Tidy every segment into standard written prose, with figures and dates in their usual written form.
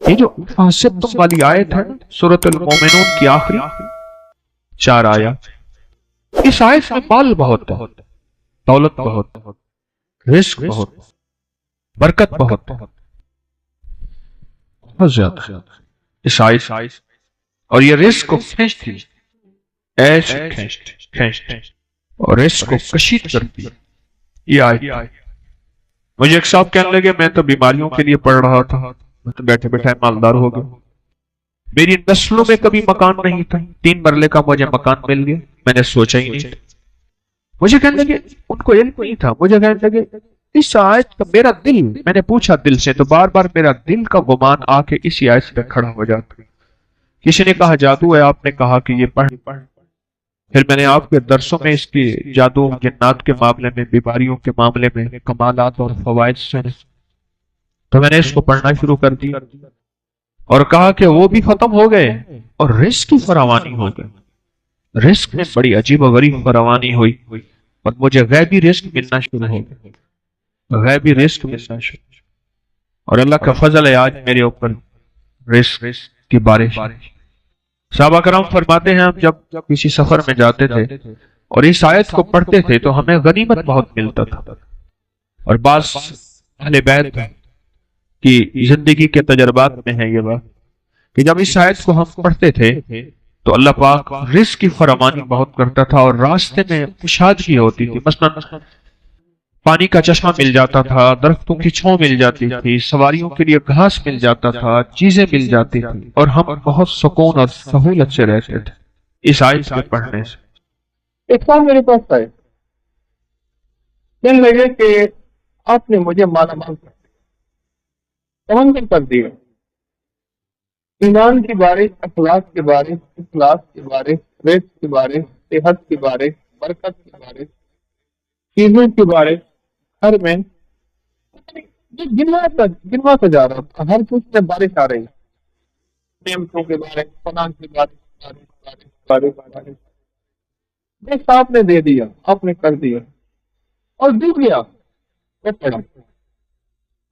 یہ جو فاسبتم والی آیت ہے سورۃ المومنون کی آخری 4 آیات، اس آیت میں مال بہت ہے، دولت بہت، رزق بہت، برکت بہت زیادہ اس آیت، اور یہ رزق کو کھینچتی، ایسے کھینچتی اور رزق کو کشید کرتی یہ آیت۔ مجھے ایک صاحب کہنے لگے میں تو بیماریوں کے لیے پڑھ رہا تھا، میں تو بیٹھے بیٹھے مالدار ہو گیا، میری نسلوں میں کبھی مکان نہیں تھا، 3 مرلے کا مجھے مکان مل گیا، میں نے سوچا ہی نہیں۔ مجھے کہنے لگے ان کو علم نہیں تھا، مجھے کہنے لگے اس آیت کا میرا دل، میں نے پوچھا دل سے، تو بار بار میرا دل کا گمان آ کے اسی آیت پہ کھڑا ہو جاتا۔ کسی نے کہا جادو ہے، آپ نے کہا کہ یہ پڑھ، پھر میں نے آپ کے درسوں میں اس کی جادو جنات کے معاملے میں، بیماریوں کے معاملے میں کمالات اور فوائد سنے، تو میں نے اس کو پڑھنا شروع کر دیا اور کہا کہ وہ بھی ختم ہو گئے اور رزق کی فراوانی ہو گئی، رزق میں بڑی عجیب و غریب فراوانی ہوئی اور مجھے غیبی رزق ملنا شروع ہو گیا، غیبی رزق ملنا شروع، اور اللہ کا فضل ہے آج میرے اوپر رزق کی بارش۔ صحابہ کرام فرماتے ہیں ہم جب کسی سفر میں جاتے تھے اور اس آیت کو پڑھتے تھے تو ہمیں غنیمت بہت ملتا تھا، اور بعض اہل بیت کی زندگی کے تجربات میں ہے یہ بات کہ جب اس آیت کو ہم پڑھتے تھے تو اللہ پاک رزق کی فراوانی بہت کرتا تھا اور راستے میں کشادگی ہوتی تھی، مثلا پانی کا چشمہ مل جاتا تھا، درختوں کی چھاؤں مل جاتی تھی، سواریوں کے لیے گھاس مل جاتا تھا، چیزیں مل جاتی تھی، اور ہم بہت سکون اور سہولت سے رہتے تھے اس آیت کے پڑھنے سے۔ ایک سال میرے پاس آئے، کہنے لگے کہ آپ نے مجھے مالا مال کر دیا، ایمان کے بارے، اخلاق کے بارے، اخلاص کے بارے، رزق کے بارے، صحت کے بارے، برکت کے بارے، چیزوں کے بارے، ہر میں گنواتا جا رہا تھا، ہر چیز میں بارش آ رہی، نعمتوں کے بارے، فلاں کے بارے بس آپ نے دے دیا، آپ نے کر دیا اور دل گیا میں پڑھا،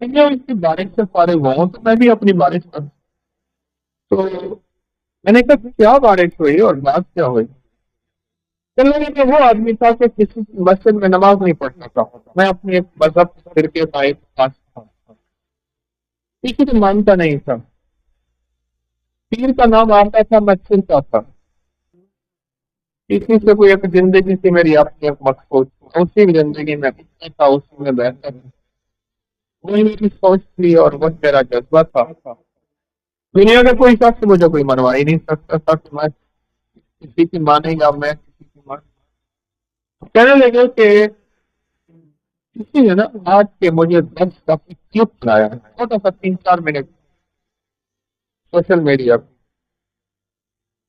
میں اس کی بارش سے فارغ ہوں تو میں بھی اپنی بارش کروں۔ تو میں نے کہا کیا بارش ہوئی اور بات کیا ہوئی؟ چلنے کہ وہ آدمی تھا کہ کسی مسجد میں نماز نہیں پڑھتا تھا، میں اپنے مذہب فرقے کا ایک خاص تھا، کسی کو مانتا نہیں تھا، پیر کا نام آتا تھا، میں چھلتا تھا، کسی سے کوئی ایک زندگی تھی میری اپنی ایک مقصود، اسی زندگی میں تھا، اسی میں بہتر تھا، وہی میری سوچ تھی اور وہ میرا جذبہ تھا۔ دنیا کا کوئی شخص مجھے کوئی منوا ہی نہیں سکتا تھا کہ میں کسی کی مانے گا، میں کسی کی مان۔ کہنے لگے کہ کسی نے نا آج کے مجھے 10 کا کلپ بنایا ہے، چھوٹا سا 3-4 منٹ سوشل میڈیا پہ،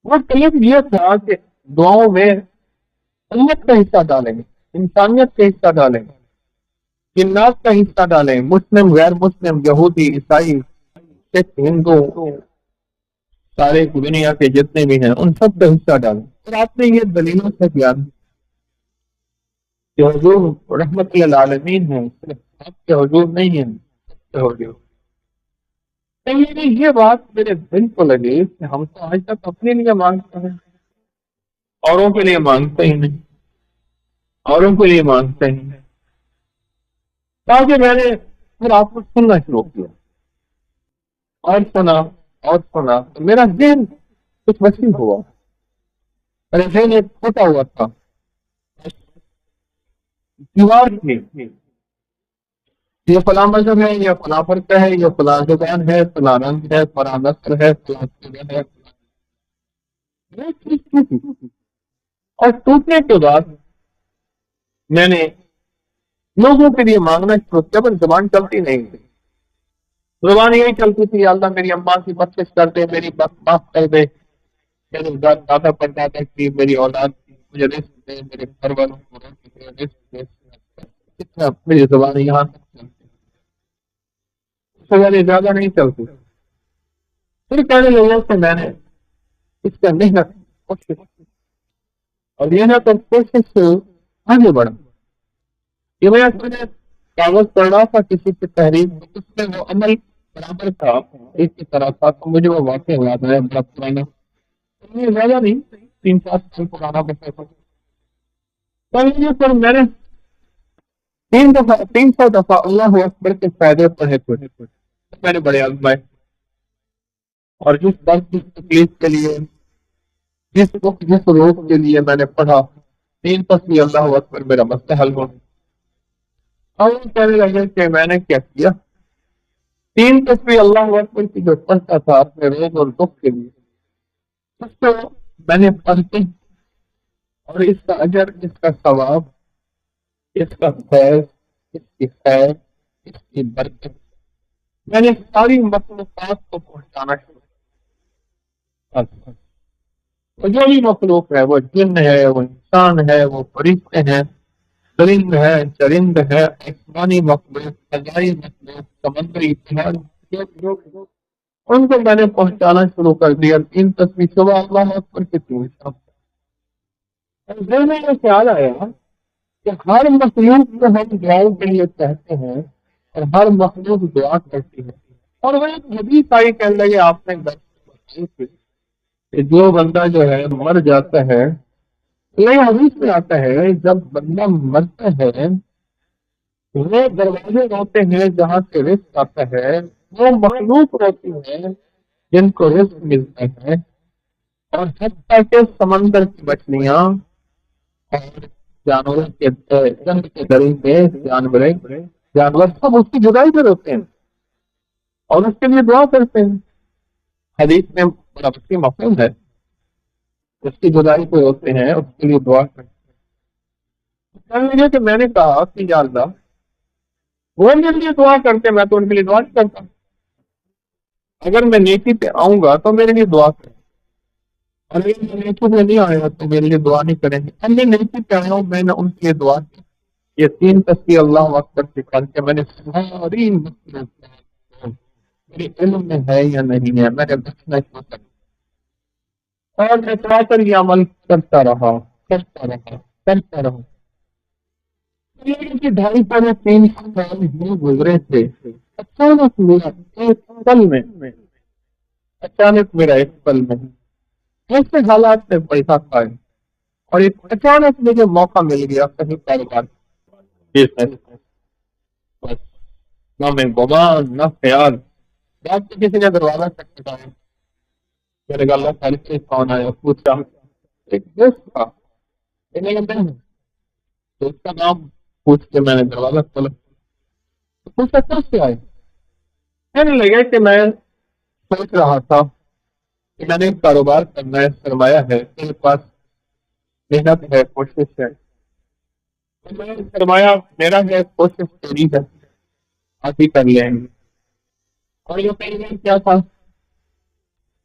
وہ کلپ یہ تھا کہ دعاؤں میں امت کا حصہ ڈالیں گے، انسانیت کا حصہ ڈالیں گے، جنات کا حصہ ڈالیں، مسلم غیر مسلم، یہودی عیسائی سکھ ہندو سارے دنیا کے جتنے بھی ہیں ان سب کا حصہ ڈالیں۔ اور آپ نے یہ دلیلوں سے بیان کہ حضور رحمت للعالمین ہیں، صرف آپ کے حضور نہیں ہیں، سب کے حضور۔ یہ بات میرے دل کو لگی کہ ہم تو آج تک اپنے لیے مانگتے ہیں، اوروں کے لیے مانگتے ہی نہیں، اوروں کے لیے مانگتے ہی نہیں۔ تاکہ میں نے پھر آپ کو سننا شروع کیا اور سنا اور سنا، تو میرا ذہن کچھ وسیع ہوا، میرا ذہن ایک ٹوٹا ہوا تھا، دیوار تھی، یہ فلاں مذہب ہے، یہ فلاں فرقہ ہے، یہ فلاں زبان ہے، فلاں رنگ ہے، فلاں نسل ہے، فلاں قبیلہ ہے، یہ چیز ٹوٹی، اور ٹوٹنے کے بعد میں نے لوگوں کے لیے مانگنا شروع کیا، پر زبان چلتی نہیں تھی، زبان یہی چلتی تھی اللہ میری اماں کی بخشش کر دے، میری معاف کر دے، میرے دادا پردادا کی، میری اولاد کی مجھے رزق دے، میرے گھر والوں کو رزق دے، اتنا میری زبان یہاں تک چلتی، اس سے زیادہ نہیں چلتی۔ پھر کہنے لگا کہ میں نے اس کا محنت کوشش اور محنت اور کوشش سے آگے بڑھا۔ یہ میں نے کاغذ پڑھ رہا تھا کسی کی تحریر، اس میں وہ عمل برابر تھا، ایک کی طرح تھا، تو مجھے وہ واقعہ یاد ہے بڑا پرانا، یہ زیادہ نہیں، 3-4 سال پرانا بچہ تھا۔ پر میں نے 300 دفعہ اللہ اکبر کے فائدے پڑھے تھے، میں نے بڑے آزمائے، اور جس وقت جس تکلیف کے لیے، جس وقت جس روز کے لیے میں نے پڑھا، 3 تصویر اللہ اکبر میرا مسئلہ حل ہو۔ اور وہ کہنے لگے کہ میں نے کیا کیا، 3 تصویر اللہ اکبر کی جو پڑھتا تھا اپنے روز اور دکھ کے لیے، اس کو میں نے پڑھتے، اور اس کا اجر، اس کا ثواب، اس کا فیض، اس کی خیر، اس کی برکت، میں نے ساری مخلوقات کو پہنچانا شروع کیا۔ وہ جو بھی مخلوق ہے، وہ جن ہے، وہ انسان ہے، وہ فرشتے ہیں، درند ہے، چرند ہے، آسمانی مخلوق، فضائی مخلوق، سمندری پہاڑ، ان کو میں نے پہنچانا شروع کر دیا۔ 3 تصویر صبح اللہ اکبر کے 3 شام۔ ذہن میں یہ خیال آیا کہ ہر مخلوق کو ہم دعاؤں کے لیے کہتے ہیں، اور ہر مخلوق دعا کرتی ہے، اور وہ ایک حدیث آئی کہنے لگے آپ نے کہ جو بندہ جو ہے مر جاتا ہے، یہ حدیث میں آتا ہے جب بندہ مرتا ہے، وہ دروازے ہوتے ہیں جہاں سے رزق آتا ہے، وہ مخلوق ہوتی ہیں جن کو رزق ملتا ہے، اور حتیٰ کہ سمندر کی مچھلیاں اور جانوروں کے جنگ کے درندے، جانور سب اس کی جدائی پر ہوتے ہیں اور اس کے لیے دعا کرتے ہیں۔ حدیث میں بڑا وسیع مفہوم ہے، اس کی جدائی پہ ہوتے ہیں، اس کے لیے دعا کرتے ہیں۔ کہ میں نے کہا کہ یا اللہ، وہ میرے لیے دعا کرتے، میں تو ان کے لیے دعا نہیں کرتا، اگر میں نیکی پہ آؤں گا تو میرے لیے دعا کریں، اور اگر میں نیکی پہ نہیں آیا تو میرے لیے دعا نہیں کریں گے۔ اب میں نیکی پہ آیا ہوں، میں نے ان کے لیے دعا کی۔ یہ 3 تصویر اللہ اکبر سے کر کے میں نے ساری میرے علم میں ہے یا نہیں ہے، میں نے بچنا شروع کر دیا، اور میں کر یہ عمل کرتا رہا، کرتا رہا، کرتا رہا۔ 2.5 سال ہی گزرے تھے، اچانک میرا ایک پل میں ایسے حالات میں پیسہ کھائے، اور ایک اچانک مجھے موقع مل گیا کہیں کاروبار، بس نہ میں گمان نہ خیال، رات کو کسی نے دروازہ کھٹکھٹایا، میرے گھر اللہ تعالیٰ سے فون آیا، پوچھا، ایک دوست تھا، تو اس کا نام پوچھ کے میں نے دروازہ کھولا، پوچھا کب سے آئے؟ کہنے لگا کہ میں سوچ رہا تھا کہ میں نے کاروبار کرنا ہے، سرمایہ ہے، میرے پاس محنت ہے، کوشش ہے، سرمایہ میرا ہے، کوشش تیری ہے، آپ ہی کر لیں گے۔ اور یہ کاروبار کیا تھا؟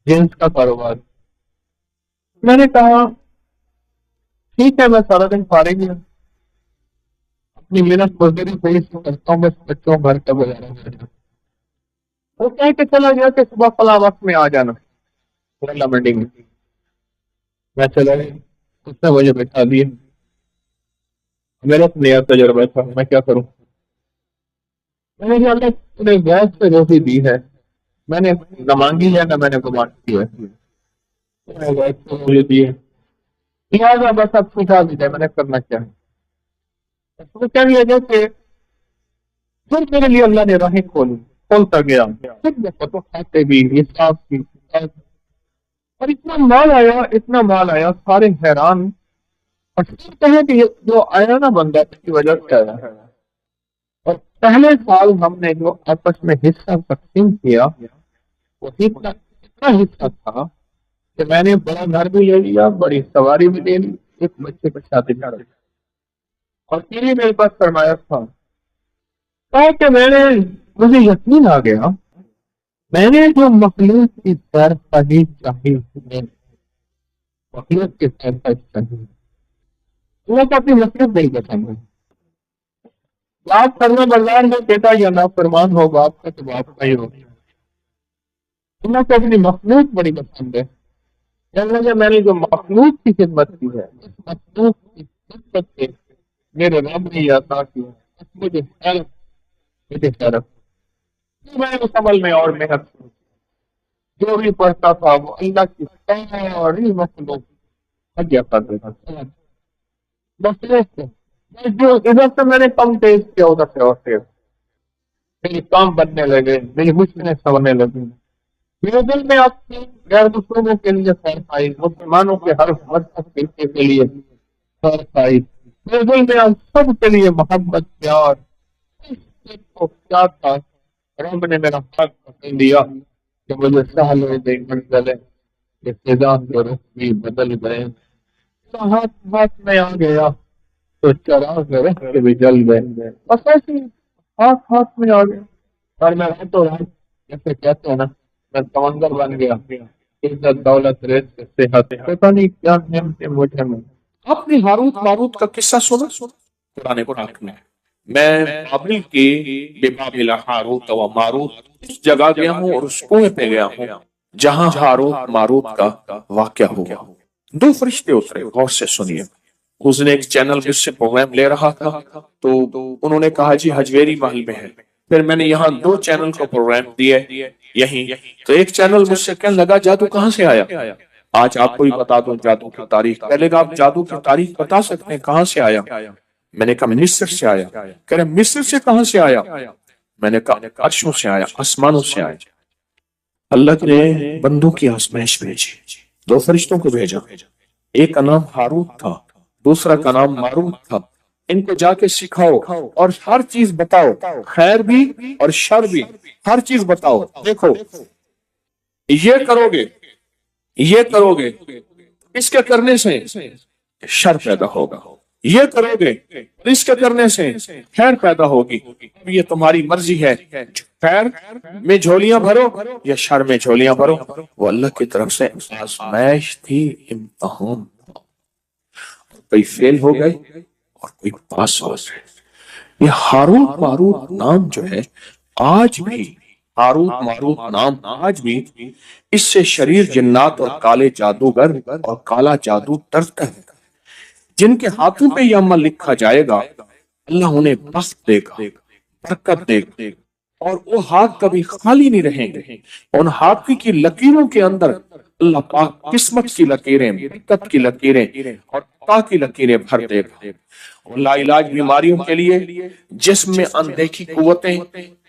جنس کا کاروبار۔ میں نے کہا ٹھیک ہے، میں سارا دن فارغ ہوں، اپنی محنت مزدوری صحیح سے کرتا ہوں، بس بچوں گھر کا گزارا کرتا ہوں۔ وہ کہہ کے چلا گیا کہ صبح فلاں وقت میں آ جانا مرلا منڈی میں۔ میں چلا گیا، اس نے مجھے بٹھا دیا، میرا نیا تجربہ تھا، میں کیا کروں؟ میں نے کہا تو نے گیس پہ روٹی دی ہے، میں نے نہ مانگی ہے نہ میں نے گمان کی ہے، گیس پہ مجھے دی ہے، لہٰذا بس اب سکھا دی جائے، میں نے کرنا کیا ہے؟ تو کہنے لگا کہ پھر میرے لیے اللہ نے راہیں کھولتا گیا، پھر کھاتے بھی، حساب بھی، اور اتنا مال آیا، سارے حیران، اور کہیں کہ جو آیا نا بندہ، اس کی وجہ سے آیا ہے۔ اور پہلے سال ہم نے جو آپس میں حصہ تقسیم کیا، وہ اتنا حصہ تھا کہ میں نے بڑا گھر بھی لے لیا، بڑی سواری بھی لے لی، ایک بچے کو شادی کر دی، اور پھر میرے پاس سرمایہ تھا، کہ مجھے یقین آ گیا، میں نے جو مخلوق کی سیر خواہی چاہی، مخلوق کی سیر خواہی چاہی، وہ تو اپنی مخلوق نہیں بتائیں گے۔ بات کرنا بردار میں بیٹا یا نافرمان ہو باپ کا تو باپ کا ہی ہو، انہیں کو اپنی مخلوق بڑی پسند ہے۔ میں نے جو مخلوق کی خدمت کی ہے، اس مخلوق کی خدمت سے میرے رب نے یہ عطا کیا، مجھے خیرت، تو میں اس عمل میں اور محنت شروع کی۔ جو بھی پڑھتا تھا وہ اللہ کی ساری مخلوق حجیہ کر دیتا تھا، بس ایسے بس جو ادھر سے میں نے کم تیز کیا ادھر سے اور تیز میرے کام بننے لگے، میری مشکلیں سننے لگی، میرے دل میں آپ کی غیر مسلموں کے لیے خیر آئی، مسلمانوں کے ہر مذہب کے لیے خیر آئی، میرے دل میں آپ سب کے لیے محبت پیار کو کیا تھا۔ رب نے میرا حق پسند دیا کہ مجھے سہل ہو گئی منزلیں، ابتدا کے رسمی بدل گئے، ہاتھ میں آ گیا تو چراغ رہ کے بھی جل گئے، بس ایسے ہی ہاتھ میں آ گیا اور میں راتوں رات جیسے کہتے ہیں نا میں سمندر بن گیا، عزت دولت ریت صحت پتہ نہیں کیا نعمتیں مجھے میں۔ آپ نے ہاروت ماروت کا قصہ سنا قرآن پاک میں بابل کی ببابل ہاروت و ماروت اس جگہ گیا ہوں اور اس کنویں پہ گیا ہوں جہاں ہاروت ماروت کا واقعہ ہوا۔ دو فرشتے اترے، غور سے سنیے۔ اس نے ایک چینل جس سے پروگرام لے رہا تھا تو انہوں نے کہا جی حجویری محل میں ہے، پھر میں نے یہاں دو چینل کو پروگرام دیے یہیں، تو ایک چینل مجھ سے کہنے لگا جادو کہاں سے آیا؟ آج آپ کو ہی بتا دوں جادو کی تاریخ۔ پہلے کہ آپ جادو کی تاریخ بتا سکتے ہیں کہاں سے آیا؟ میں نے کہا مصر سے آیا۔ کہہ رہے مصر سے کہاں سے آیا؟ میں نے کہا عرشوں سے آیا، آسمانوں سے آیا۔ اللہ نے بندوں کی آزمائش بھیجی، دو فرشتوں کو بھیجا، ایک کا نام ہاروت تھا، دوسرا کا نام ماروت تھا۔ ان کو جا کے سکھاؤ اور ہر چیز بتاؤ، خیر بھی اور شر بھی، ہر چیز بتاؤ۔ دیکھو یہ کرو گے، یہ کرو گے، اس کے کرنے سے شر پیدا ہوگا، یہ کرو گے اس کے کرنے سے خیر پیدا ہوگی، یہ تمہاری مرضی ہے، خیر میں جھولیاں بھرو یا شر میں جھولیاں بھرو۔ وہ اللہ کی طرف سے آزمائش تھی، امتحان، کوئی فیل ہو گئے اور کوئی پاس ہو گئے۔ یہ ہاروت ماروت نام جو ہے آج بھی، ہاروت ماروت نام آج بھی اس سے شریر جنات اور کالے جادوگر اور کالا جادو ڈرتا ہے۔ جن کے ہاتھوں پہ یہ عمل لکھا جائے گا اللہ انہیں بخت دے گا، برکت دے گا، اور وہ ہاتھ کبھی خالی نہیں رہیں گے۔ ان ہاتھ کی لکیروں کے اندر اللہ پاک قسمت کی لکیریں، برکت کی لکیریں اور عطا کی لکیریں بھر دے گا۔ لا علاج بیماریوں کے لیے جسم میں اندیکھی قوتیں،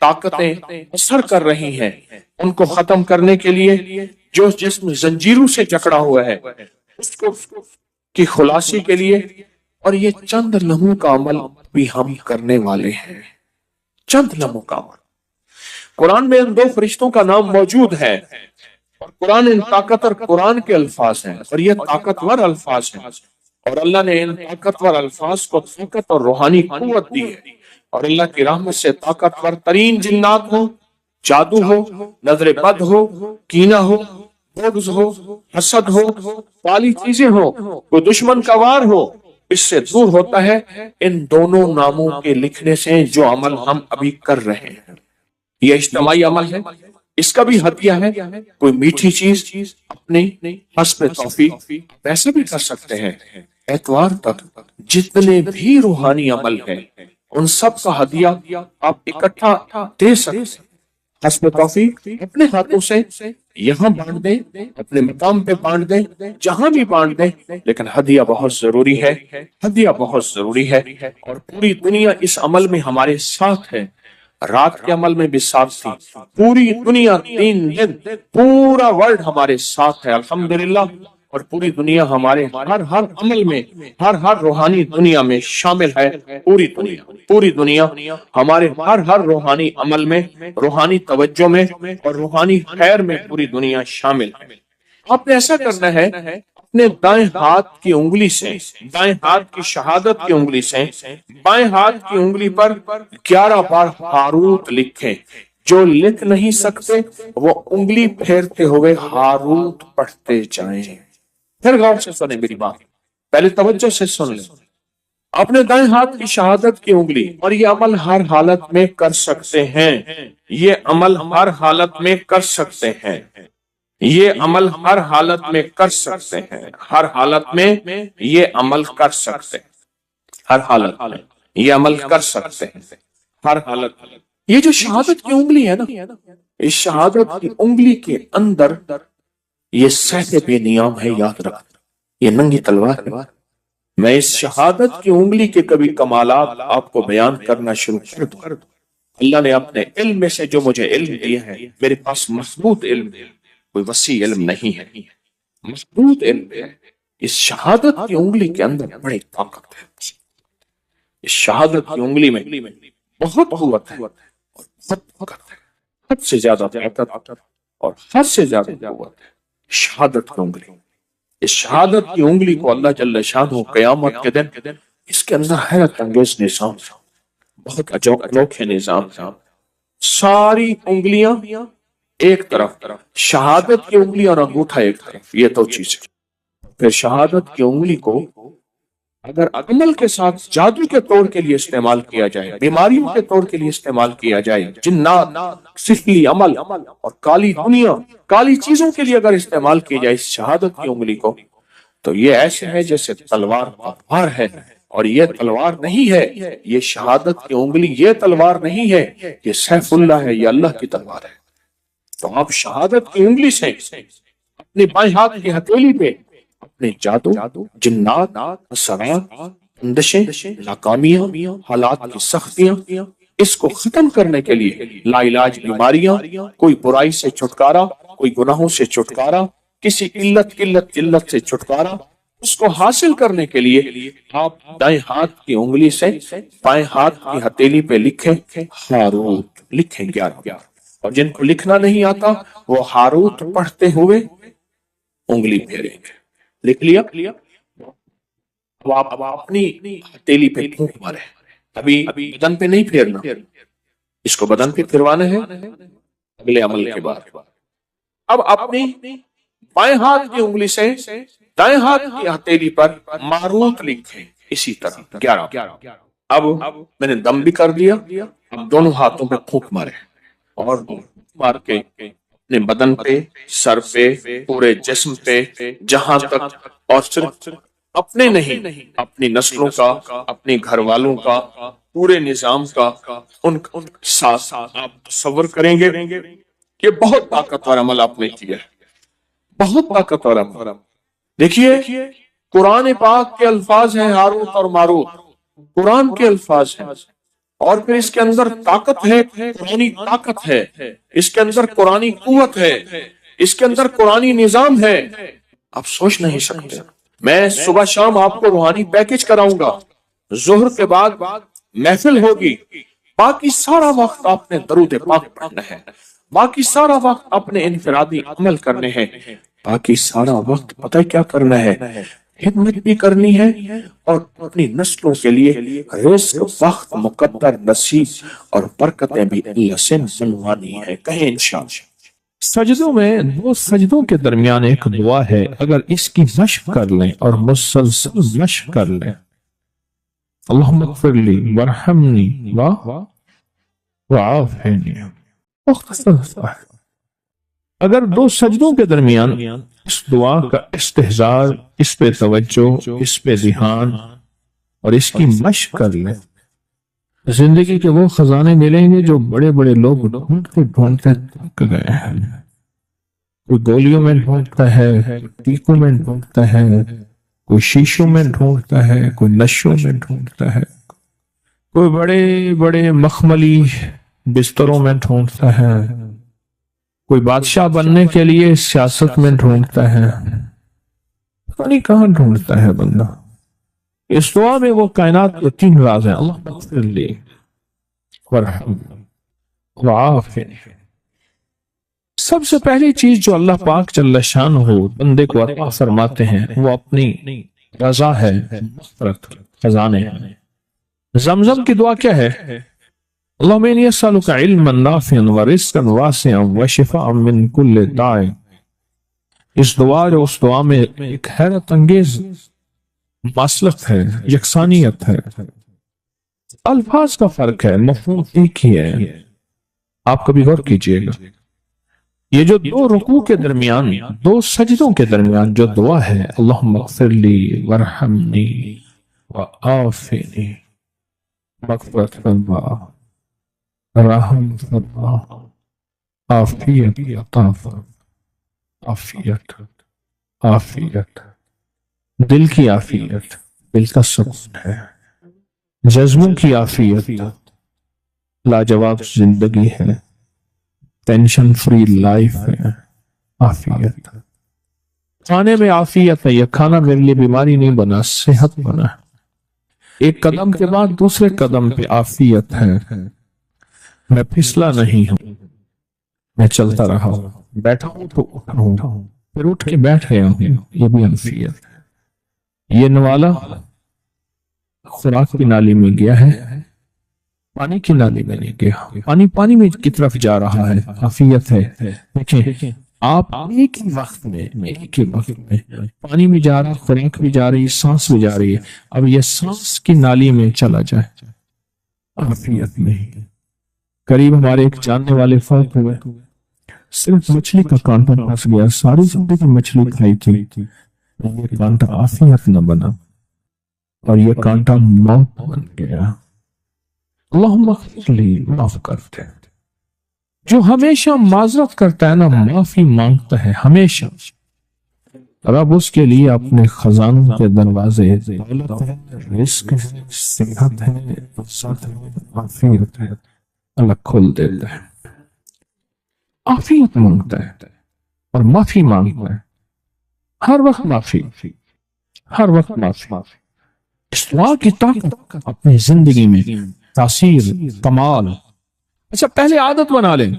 طاقتیں اثر کر رہی ہیں، ان کو ختم کرنے کے لیے جو جسم زنجیروں سے جکڑا ہوا ہے اس کو کی خلاصی کے لیے، اور یہ چند لمحوں کا عمل بھی ہم کرنے والے ہیں، چند لمحوں کا عمل۔ قرآن میں ان دو فرشتوں کا نام موجود ہے، اور قرآن ان طاقتور قرآن کے الفاظ ہیں، اور یہ طاقتور الفاظ ہیں، اور اللہ نے ان طاقتور الفاظ کو طاقت اور روحانی قوت دی ہے، اور اللہ کی رحمت سے طاقتور ترین جنات ہو، جادو ہو، نظر بد ہو، کینہ ہو، بغض ہو، حسد ہو، کالی چیزیں ہو، کوئی دشمن کا وار ہو، اس سے دور ہوتا ہے ان دونوں ناموں کے لکھنے سے جو عمل ہم ابھی کر رہے ہیں۔ یہ اجتماعی عمل ہے، اس کا بھی ہدیہ ہے، کوئی میٹھی چیز اپنے حسب توفیق ویسے بھی کر سکتے ہیں۔ اتوار تک جتنے بھی روحانی عمل ہیں ان سب کا ہدیہ آپ اکٹھا دے سکتے ہیں، حسب توفیق اپنے ہاتھوں سے یہاں بانٹ دیں، اپنے مقام پہ بانٹ دیں، جہاں بھی بانٹ دیں، لیکن ہدیہ بہت ضروری ہے، ہدیہ بہت ضروری ہے۔ اور پوری دنیا اس عمل میں ہمارے ساتھ ہے، رات کے عمل میں بھی ساتھ تھی، پوری دنیا 3 دن پورا ورلڈ ہمارے ساتھ ہے الحمدللہ، اور پوری دنیا ہمارے ہر عمل میں، ہر روحانی دنیا میں شامل ہے۔ پوری دنیا ہمارے ہر روحانی عمل میں، روحانی توجہ میں اور روحانی خیر میں پوری دنیا شامل ہے۔ آپ نے ایسا کرنا ہے، اپنے دائیں ہاتھ کی انگلی سے، دائیں ہاتھ کی شہادت کی انگلی سے بائیں ہاتھ کی انگلی پر 11 بار ہاروت لکھیں۔ جو لکھ نہیں سکتے وہ انگلی پھیرتے ہوئے ہاروت پڑھتے جائیں۔ پھر غور سے سنیں میری بات، پہلے توجہ سے سن لیں۔ اپنے دائیں ہاتھ کی شہادت کی انگلی، اور یہ عمل ہر حالت میں کر سکتے ہیں، یہ عمل ہر حالت میں کر سکتے ہیں، یہ عمل ہر حالت میں کر سکتے ہیں، ہر حالت میں یہ عمل کر سکتے ہیں، ہر حالت میں یہ عمل کر سکتے ہیں، ہر حالت۔ یہ جو شہادت کی انگلی ہے نا، اس شہادت کی انگلی کے اندر یہ سیف بے نیام ہے، یاد رکھ، یہ ننگی تلوار ہے۔ میں اس شہادت کی انگلی کے کبھی کمالات آپ کو بیان کرنا شروع کر دوں، اللہ نے اپنے علم میں سے جو مجھے علم دیا ہے، میرے پاس محدود علم ہے، کوئی وسیع علم نہیں ہے، محدود علم ہے۔ اس شہادت کی انگلی کے اندر بڑی طاقت ہے، اس شہادت کی انگلی میں بہت قوت ہے اور بہت طاقت ہے، حد سے زیادہ طاقت اور حد سے زیادہ قوت ہے شہادت کی انگلی۔ اس شہادت کی انگلی کو اللہ جل شانہ قیامت کے دن اس کے اندر حیرت انگیز نظام، بہت انوکھے نظام، ساری انگلیاں ایک طرف، شہادت کی انگلی اور انگوٹھا ایک طرف، یہ تو چیز ہے۔ پھر شہادت کی انگلی کو اگر عمل کے ساتھ جادو کے طور کے لیے استعمال کیا جائے، بیماریوں کے طور کے لیے استعمال کیا جائے، جنات، سحری عمل اور کالی دنیا، کالی چیزوں کے لیے اگر استعمال کی جائے اس شہادت کی انگلی کو، تو یہ ایسے ہے جیسے تلوار کا وار ہے، اور یہ تلوار نہیں ہے، یہ شہادت کی انگلی یہ تلوار نہیں ہے، یہ سیف اللہ ہے، یہ اللہ کی تلوار ہے۔ تو آپ شہادت کی انگلی سے اپنے بائیں ہاتھ کی ہتھیلی پہ اپنے جادو، جنات، اثرات، بندشیں، ناکامیاں، حالات کی سختیاں، اس کو ختم کرنے کے لیے لا علاج بیماریاں، کوئی برائی سے چھٹکارا، کوئی گناہوں سے چھٹکارا، کسی قلت سے چھٹکارا، اس کو حاصل کرنے کے لیے آپ دائیں ہاتھ کی انگلی سے بائیں ہاتھ کی ہتھیلی پہ لکھیں ہاروت، لکھیں 11، اور جن کو لکھنا نہیں آتا وہ ہاروت پڑھتے ہوئے انگلی پھیریں گے۔ لکھ لیا؟ اب آپ اپنی ہتھیلی پہ پھونک مارے، ابھی بدن پہ نہیں پھیرنا، اس کو بدن پہ پھروانا ہے اگلے عمل کے بعد۔ اب اپنی بائیں ہاتھ کی انگلی سے دائیں ہاتھ کی ہتھیلی پر ماروت لکھیں اسی طرح 11۔ اب میں نے دم بھی کر دیا، اب دونوں ہاتھوں پہ پھونک مارے، اور مار کے اپنے بدن پہ، سر پہ، پورے جسم پہ، جہاں تک، اور صرف اپنے نہیں، اپنی نسلوں کا، اپنی گھر والوں کا، پورے نظام کا، ان ساتھ آپ تصور کریں گے کہ بہت طاقتور عمل آپ نے کیا ہے، بہت طاقتور عمل۔ دیکھیے قرآن پاک کے الفاظ ہیں ہاروت اور ماروت، قرآن کے الفاظ ہیں، اور پھر اس کے اندر طاقت ہے، قرآنی طاقت ہے، اس کے اندر قرآنی قوت ہے، اس کے اندر قرآنی نظام ہے، آپ سوچ نہیں سکتے۔ میں صبح شام آپ کو روحانی پیکج کراؤں گا، ظہر کے بعد محفل ہوگی، باقی سارا وقت آپ نے درود پاک پڑھنا ہے، باقی سارا وقت اپنے انفرادی عمل کرنے ہیں، باقی سارا وقت پتہ کیا کرنا ہے، خدمت بھی کرنی ہے، اور اپنی نسلوں کے لیے رزق، وقت، مقدر، نصیب اور برکتیں بھی اللہ سے منوانی ہے۔ کہیں انشاءاللہ۔ سجدوں میں دو سجدوں کے درمیان ایک دعا ہے، اگر اس کی مشق کر لیں اور مسلسل مشق کر لیں، اللہم اغفر لی ورحمنی وعافنی، مختصر ہے۔ اگر دو سجدوں کے درمیان اس دعا کا استحضار، اس پہ توجہ، اس پہ ذہان اور اس کی مشق کر لیں، زندگی کے وہ خزانے ملیں گے جو بڑے بڑے لوگ ڈھونڈتے ڈھونڈتے تھک گئے ہیں۔ کوئی گولیوں میں ڈھونڈتا ہے، کوئی ٹیکوں میں ڈھونڈتا ہے، کوئی شیشوں میں ڈھونڈتا ہے، کوئی نشوں میں ڈھونڈتا ہے، کوئی بڑے بڑے مخملی بستروں میں ڈھونڈتا ہے، کوئی بادشاہ بننے کے لیے سیاست میں ڈھونڈتا ہے، پتہ نہیں کہاں ڈھونڈتا ہے بندہ۔ اس دعا میں وہ کائنات کے 3 راز ہیں، اللہ اغفر لی ورحمنی وعافنی۔ سب سے پہلی چیز جو اللہ پاک جل شانہ بندے کو عطا فرماتے ہیں وہ اپنی رضا ہے، مغفرت، خزانے ہیں۔ زمزم کی دعا کیا ہے؟ اللہم انی اسألک علما نافعا ورزقا واسعا وشفاء من کل داء۔ اس دعا جو اس دعا میں ایک حیرت انگیز ماسلت ہے، یکسانیت ہے، الفاظ کا فرق ہے، مفہوم ایک ہی ہے۔ آپ کبھی غور کیجئے گا، یہ جو 2 رکوع کے درمیان، 2 سجدوں کے درمیان جو دعا ہے، اللہم اغفر لی ورحمنی وعافنی مغفرۃ اللہ، رحم فرما، عافیت عطا فرما، عافیت عافیت، دل کی عافیت، دل کا سکون ہے، جذبوں کی عافیت، لاجواب زندگی ہے، ٹینشن فری لائف ہے، عافیت، کھانے میں عافیت ہے، یہ کھانا میرے لیے بیماری نہیں بنا، صحت بنا، ایک قدم کے بعد دوسرے قدم پہ عافیت ہے، میں پھسلا نہیں ہوں، میں چلتا رہا ہوں، بیٹھا ہوں تو اٹھا ہوں، پھر اٹھ کے بیٹھ گیا ہوں، یہ بھی عافیت ہے۔ یہ نوالا خوراک کی نالی میں گیا ہے، پانی کی نالی میں نہیں گیا، پانی میں کی طرف جا رہا ہے، عافیت ہے۔ دیکھیں آپ ایک ہی وقت میں پانی بھی جا رہا، خوراک بھی جا رہی، سانس بھی جا رہی ہے، اب یہ سانس کی نالی میں چلا جائے، عافیت نہیں۔ قریب ہمارے ایک جاننے والے فوت ہوئے، صرف مچھلی کا کانٹا پھنس گیا، ساری زندگی مچھلی کھائی تھی، یہ کانٹا عافیت نہ بنا اور یہ کانٹا موت بن گیا۔ اللہم اغفر لی، معاف کرتے، جو ہمیشہ معذرت کرتا ہے نا، معافی مانگتا ہے ہمیشہ، رب اس کے لیے اپنے خزانوں کے دروازے، دولت ہے، رزق ہے، صحت ہے، عزت ہے، عافیت ہے، اللہ کھول دیتا ہے۔ عافیت مانگتا ہے اور معافی مانگتا ہے، ہر وقت معافی، ہر وقت معافی۔ اس دعا کی طاقت اپنی زندگی میں تاثیر، کمال۔ اچھا پہلے عادت بنا لیں،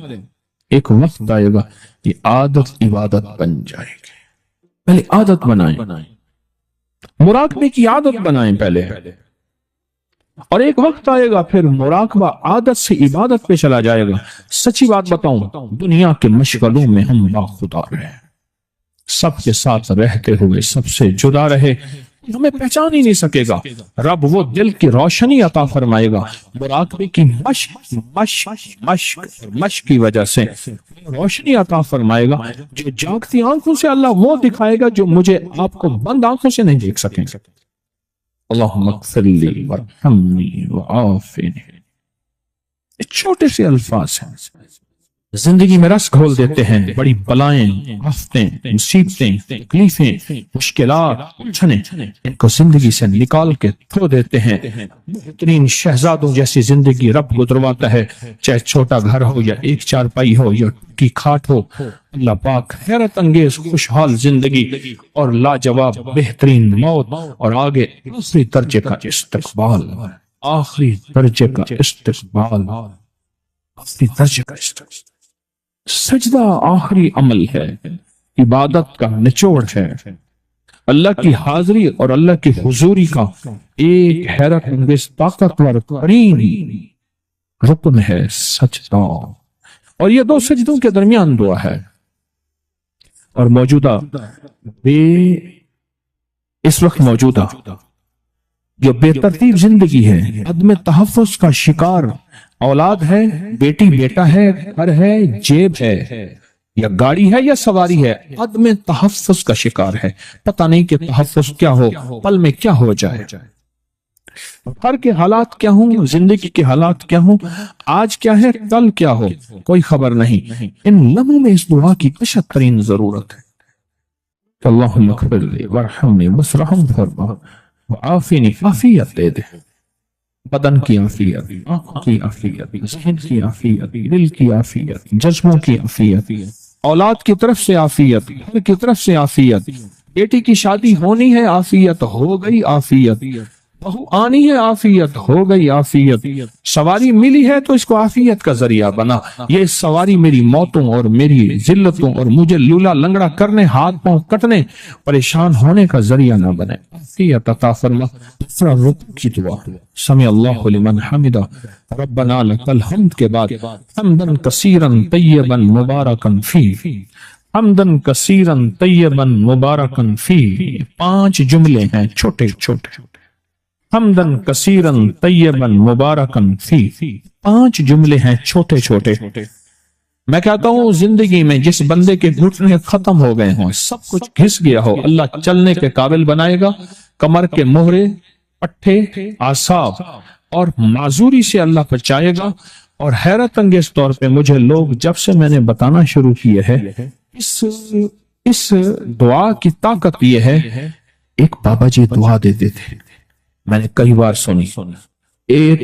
ایک وقت آئے گا یہ عادت عبادت بن جائے گی، پہلے عادت بنائیں، مراقبے کی عادت بنائیں پہلے، اور ایک وقت آئے گا پھر مراقبہ عادت سے عبادت پہ چلا جائے گا۔ سچی بات بتاؤں، دنیا کے مشغلوں میں ہم باخدا رہے، سب کے ساتھ رہتے ہوئے سب سے جدا رہے، ہمیں پہچان ہی نہیں سکے گا۔ رب وہ دل کی روشنی عطا فرمائے گا، مراقبے کی مشق کی وجہ سے روشنی عطا فرمائے گا، جو جاگتی آنکھوں سے اللہ وہ دکھائے گا جو مجھے آپ کو بند آنکھوں سے نہیں دیکھ سکیں۔ اللہم اغفر لی وارحمنی وعافنی، یہ چھوٹے سے الفاظ ہیں، زندگی میں رس گھول دیتے ہیں، بڑی بلائیں، آفتیں، مصیبتیں، تکلیفیں، مشکلات، الجھنیں، ان کو زندگی سے نکال کے دھو دیتے ہیں۔ بہترین شہزادوں جیسی زندگی رب گزرواتا ہے، چاہے چھوٹا گھر ہو یا ایک چارپائی ہو یا ٹوٹی کھاٹ ہو، اللہ پاک حیرت انگیز خوشحال زندگی اور لاجواب بہترین موت، اور آگے آخری درجے کا استقبال، آخری درجے کا استقبال، آخری درجے کا استقبال۔ سجدہ آخری عمل ہے، عبادت کا نچوڑ ہے، اللہ کی حاضری اور اللہ کی حضوری کا ایک حیرت انگیز طاقتور ترین رکن ہے سجدہ، اور یہ دو سجدوں کے درمیان دعا ہے۔ اور موجودہ اس وقت موجودہ جو بے ترتیب زندگی ہے، عدم تحفظ کا شکار اولاد ہے، بیٹی بیٹا ہے، گھر ہے، جیب ہے، یا گاڑی ہے یا سواری ہے، عدم تحفظ کا شکار ہے، پتہ نہیں کہ تحفظ کیا ہو، پل میں کیا ہو جائے، گھر کے حالات کیا ہوں، زندگی کے حالات کیا ہوں، آج کیا ہے، کل کیا ہو، کوئی خبر نہیں۔ ان لمحوں میں اس دعا کی اشد ترین ضرورت ہے کہ اللہم اغفر لی وارحمنی، بس رحم فرما، وعافنی، عافیت دے دے، بدن کی عافیت، آنکھوں کی عافیت، ذہن کی عافیت، دل کی عافیت، جذبوں کی عافیت، اولاد کی طرف سے عافیت، گھر کی طرف سے عافیت، بیٹی کی شادی ہونی ہے، عافیت ہو گئی، عافیت بہو آنی ہے، عافیت ہو گئی، عافیت سواری ملی ہے تو اس کو عافیت کا ذریعہ بنا، یہ سواری میری موتوں اور میری ذلتوں اور مجھے لولا لنگڑا کرنے، ہاتھ پاؤں کٹنے، پریشان ہونے کا ذریعہ نہ بنے، عافیت عطا فرما۔ دوسرا رکن کی دعا، سمع اللہ لمن حمدہ، ربنا لک الحمد کے بعد حمدن کثیرن طیبن مبارکن فی، حمدن کثیرن طیبن مبارکن فی، 5 جملے ہیں چھوٹے چھوٹے، حمدن کثیرن طیبن مبارکن فی، 5 جملے ہیں چھوٹے چھوٹے۔ میں کہتا ہوں زندگی میں جس بندے کے گھٹنے ختم ہو گئے ہوں، سب کچھ گھس گیا ہو، اللہ چلنے کے قابل بنائے گا، کمر کے مہرے، پٹھے، اعصاب اور معذوری سے اللہ بچائے گا، اور حیرت انگیز طور پہ مجھے لوگ جب سے میں نے بتانا شروع کیے ہے اس دعا کی طاقت یہ ہے. ایک بابا جی دعا دیتے تھے، میں نے کئی بار سنی. ایک